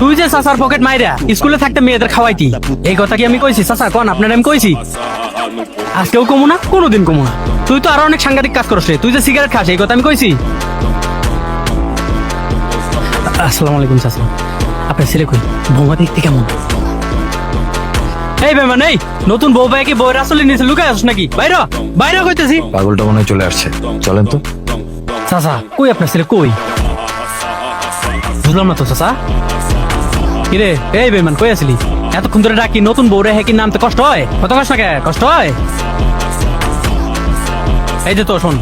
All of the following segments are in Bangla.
তুই যে চাচার পকেট মাইরা স্কুলে থাকতে মেয়েদের খাওয়াইতি, এই কথা কি আমি কইছি? চাচা কোন আপনার আমি কইছি? আজকেও কমু না, কোনোদিন কমু না। তুই তো আরো অনেক সাংঘাতিক কাজ করছ রে। তুই যে সিগারেট খাস, এই কথা আমি কইছি? আসসালামু আলাইকুম চাচা, আপনার ছেলে কই? বৌমা দেখতে কেমন? এই বেমান, এই নতুন বউ ভাই কি বউয়ের আসলে নিচে লুকায় আসছ নাকি? বাইরে বাইরে কইতেছি। পাগলটা মনে হয় চলে আসছে, চলেন তো। চাচা কই আপনার ছেলে কই? বুঝলাম না তো চাচা। কিরে এই বেমান, কই আসলি? এতক্ষণ ধরে ডাকি, নতুন বউ রে কি নামতে কষ্ট হয়? কত কষ্ট লাগে? কষ্ট হয়? এই যে তো শোন,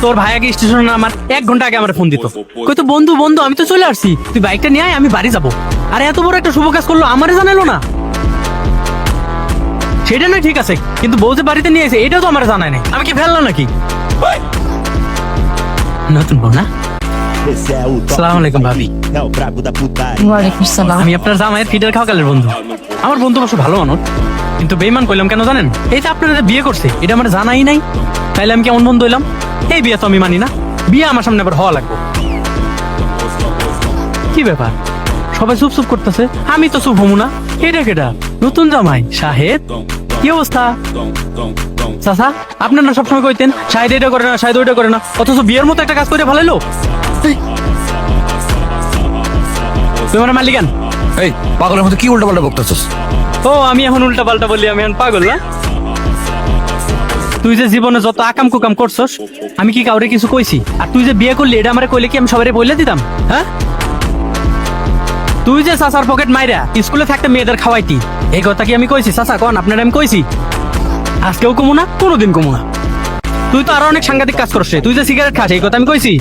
তোর ভাই আগে স্টেশনে আমার 1 ঘন্টা আগে আমার ফোন দিত, কই তো বন্ধু বন্ধু আমি তো চলে আসছি, তুই বাইকটা নিয়ে আয়, আমি বাড়ি যাবো। আরে এত বড় একটা শুভ কাজ করলো, আমারে জানালো না। সেটা না ঠিক আছে, কিন্তু বউ যে বাড়িতে নিয়ে এসে এটাও তো আমার জানায় নাই। আমি কি ফেললাম নাকি? নতুন বউ না? আসসালামু আলাইকুম ভাবি। ওয়ালাইকুম আসসালাম। আমি আপনার জামাইয়ের ফিডার খাওয়াকালের বন্ধু। আমার বন্ধু অবশ্য ভালো মানুষ, কিন্তু বেইমান কইলাম কেন জানেন? এই যে আপনারা যে বিয়ে করছে, এটা আমার জানাই নাই। তাইলে আমি কেমন বন্ধু হইলাম? এই বিয়ে তো আমি মানি না। বিয়ে আমার সামনে আবার হওয়া লাগবে। কি ব্যাপার, সবাই চুপ চুপ করতেছে, আমি তো চুপ হমু না। এটা কেটা? নতুন জামাই শাহেদ? কি অবস্থা? চাচা আপনার না সবসময় কইতেন শাহেদ এটা করে না, শাহেদ ওইটা করে না, অথচ বিয়ের মতো একটা কাজ করে ভালো। তুই আমার মালিকান? এই পাগলের মতো কি উল্টা পাল্টা বকতেছস? ও আমি এখন উল্টা পাল্টা বললি, আমি এখন পাগল না? তুই যে জীবনে যত আকাম কুকাম করছস, আমি কি কাউরে কিছু কইছি? আর তুই যে বিয়ে করলি, এটা আমারে কইলে কি আমি সবারে বলে দিতাম? হ্যাঁ, তুই যে চাচার পকেট মাইরা স্কুলে থাকতে মেয়েদের খাওয়াইতি, এই কথা কি আমি কইছি? চাচা কোন আপনার আমি কইছি? আজকেও কমু না, কোনোদিন কমু না। তুই তো আরো অনেক সাংঘাতিক কাজ করছ রে। তুই যে সিগারেট খাস, এই কথা আমি কইছি?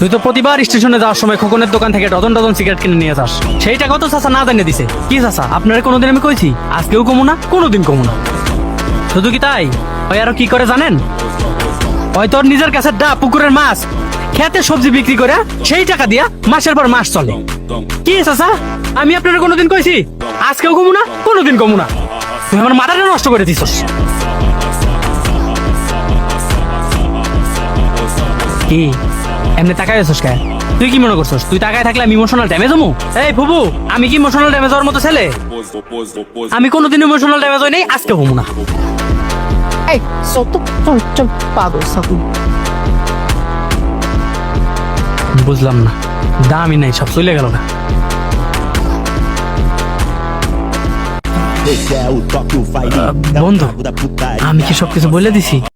তুই তো প্রতিবার স্টেশনে যাওয়ার সময় খোকনের দোকান থেকে ডজন ডজন সিগারেট কিনে নিয়ে যাস, সেই টাকা তো চাচা না জানিয়ে দিছে। কি চাচা আপনারা কোনোদিন আমি কইছি? আজকেও কমু না, কোনোদিন কমু না। শুধু কি তাই, ওই আরো কি করে জানেন? ওই তোর নিজের কাছে ডা পুকুরের মাছ, খেতে সবজি বিক্রি করে সেই টাকা দিয়া মাসের পর মাস চলে। কি চাচা আমি আপনারা কোনোদিন কইছি? আজকেও কমু না, কোনোদিন কমু না। তুই আমার মাথাটা নষ্ট করে দিছস। কি এমনি তাকাই আছিস কে? তুই কি মনে করছিস তুই তাকায় থাকলে আমি ইমোশনাল ড্যামেজ হমু? এই ফুবু, আমি কি ইমোশনাল ড্যামেজ হওয়ার মতো ছেলে? আমি কোনোদিন ইমোশনাল ড্যামেজ হই নাই, আজকে হমু না। এই সত্য চল পাগল সাকু। বুঝলাম না, দামই নাই, সব চলে গেল না। বন্ধু, আমি কি সবকিছু বলে দিছি?